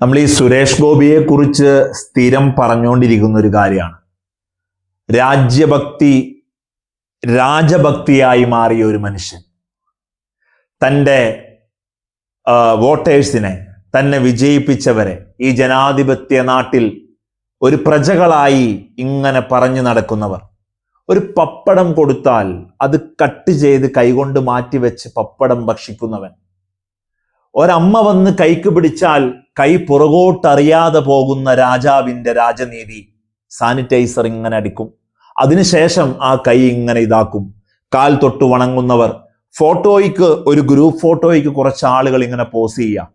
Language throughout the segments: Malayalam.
നമ്മൾ ഈ സുരേഷ് ഗോപിയെ കുറിച്ച് സ്ഥിരം പറഞ്ഞുകൊണ്ടിരിക്കുന്ന ഒരു കാര്യമാണ്. രാജഭക്തിയായി മാറിയ ഒരു മനുഷ്യൻ തൻ്റെ വോട്ടേഴ്സിനെ, തന്നെ വിജയിപ്പിച്ചവരെ ഈ ജനാധിപത്യ നാട്ടിൽ ഒരു പ്രജകളായി ഇങ്ങനെ പറഞ്ഞു നടക്കുന്നവർ. ഒരു പപ്പടം കൊടുത്താൽ അത് കട്ട് ചെയ്ത് കൈകൊണ്ട് മാറ്റിവെച്ച് പപ്പടം ഭക്ഷിക്കുന്നവൻ. ഒരമ്മ വന്ന് കൈക്ക് പിടിച്ചാൽ കൈ പുറകോട്ടറിയാതെ പോകുന്ന രാജാവിൻ്റെ രാജനീതി. സാനിറ്റൈസർ ഇങ്ങനെ അടിക്കും, അതിനുശേഷം ആ കൈ ഇങ്ങനെ ഇതാക്കും. കാൽ തൊട്ട് വണങ്ങുന്നവർ, ഫോട്ടോയ്ക്ക് ഒരു ഗ്രൂപ്പ് ഫോട്ടോയ്ക്ക് കുറച്ച് ആളുകൾ ഇങ്ങനെ പോസ് ചെയ്യാം.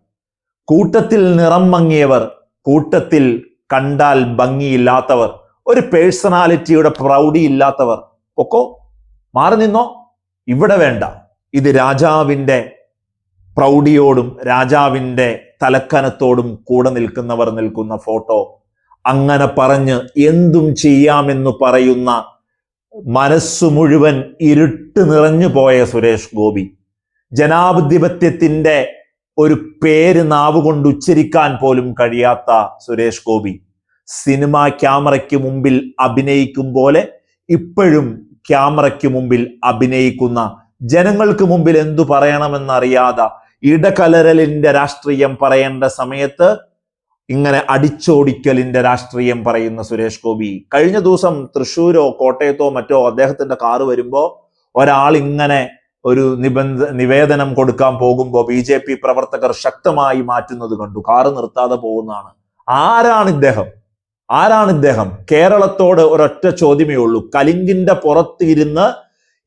കൂട്ടത്തിൽ നിറം മങ്ങിയവർ, കൂട്ടത്തിൽ കണ്ടാൽ ഭംഗിയില്ലാത്തവർ, ഒരു പേഴ്സണാലിറ്റിയുടെ പ്രൗഢി ഇല്ലാത്തവർ ഒക്കെ മാറി നിന്നോ, ഇവിടെ വേണ്ട. ഇത് രാജാവിൻ്റെ പ്രൗഢിയോടും രാജാവിൻ്റെ തലക്കനത്തോടും കൂടെ നിൽക്കുന്നവർ നിൽക്കുന്ന ഫോട്ടോ. അങ്ങനെ പറഞ്ഞ് എന്തും ചെയ്യാമെന്ന് പറയുന്ന, മനസ്സു മുഴുവൻ ഇരുട്ട് നിറഞ്ഞു പോയ സുരേഷ് ഗോപി, ജനാധിപത്യത്തിൻ്റെ ഒരു പേര് നാവ് കൊണ്ട് ഉച്ചരിക്കാൻ പോലും കഴിയാത്ത സുരേഷ് ഗോപി സിനിമ ക്യാമറയ്ക്ക് മുമ്പിൽ അഭിനയിക്കും പോലെ ഇപ്പോഴും ക്യാമറയ്ക്ക് മുമ്പിൽ അഭിനയിക്കുന്ന, ജനങ്ങൾക്ക് മുമ്പിൽ എന്തു പറയണമെന്നറിയാതെ ഇടകലരലിന്റെ രാഷ്ട്രീയം പറയേണ്ട സമയത്ത് ഇങ്ങനെ അടിച്ചോടിക്കലിന്റെ രാഷ്ട്രീയം പറയുന്ന സുരേഷ് ഗോപി. കഴിഞ്ഞ ദിവസം തൃശ്ശൂരോ കോട്ടയത്തോ മറ്റോ അദ്ദേഹത്തിന്റെ കാറ് വരുമ്പോൾ ഒരാൾ ഇങ്ങനെ ഒരു നിവേദനം കൊടുക്കാൻ പോകുമ്പോൾ BJP പ്രവർത്തകർ ശക്തമായി മാറ്റുന്നത് കണ്ടു. കാറ് നിർത്താതെ പോകുന്നതാണ്. ആരാണ് ഇദ്ദേഹം? കേരളത്തോട് ഒരൊറ്റ ചോദ്യമേ ഉള്ളൂ. കലിങ്കിന്റെ പുറത്ത് ഇരുന്ന്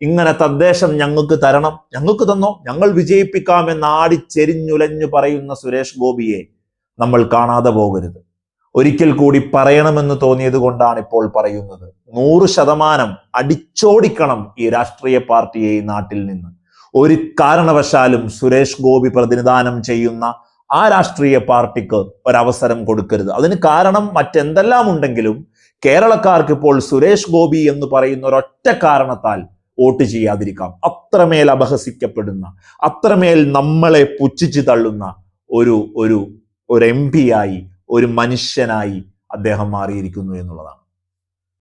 ഇങ്ങനെ തദ്ദേശം ഞങ്ങൾക്ക് തരണം, ഞങ്ങൾക്ക് തന്നോ, ഞങ്ങൾ വിജയിപ്പിക്കാമെന്ന് ആടിച്ചെരിഞ്ഞുലഞ്ഞു പറയുന്ന സുരേഷ് ഗോപിയെ നമ്മൾ കാണാതെ പോകരുത്. ഒരിക്കൽ കൂടി പറയണമെന്ന് തോന്നിയത് കൊണ്ടാണ് ഇപ്പോൾ പറയുന്നത്. 100% അടിച്ചോടിക്കണം ഈ രാഷ്ട്രീയ പാർട്ടിയെ ഈ നാട്ടിൽ നിന്ന്. ഒരു കാരണവശാലും സുരേഷ് ഗോപി പ്രതിനിധാനം ചെയ്യുന്ന ആ രാഷ്ട്രീയ പാർട്ടിക്ക് ഒരവസരം കൊടുക്കരുത്. അതിന് കാരണം മറ്റെന്തെല്ലാം ഉണ്ടെങ്കിലും കേരളക്കാർക്ക് ഇപ്പോൾ സുരേഷ് ഗോപി എന്ന് പറയുന്ന ഒരൊറ്റ കാരണത്താൽ വോട്ട് ചെയ്യാതിരിക്കാം. അത്രമേൽ അപഹസിക്കപ്പെടുന്ന, അത്രമേൽ നമ്മളെ പുച്ഛിച്ചു തള്ളുന്ന ഒരു MP ആയി, ഒരു മനുഷ്യനായി അദ്ദേഹം മാറിയിരിക്കുന്നു എന്നുള്ളതാണ്.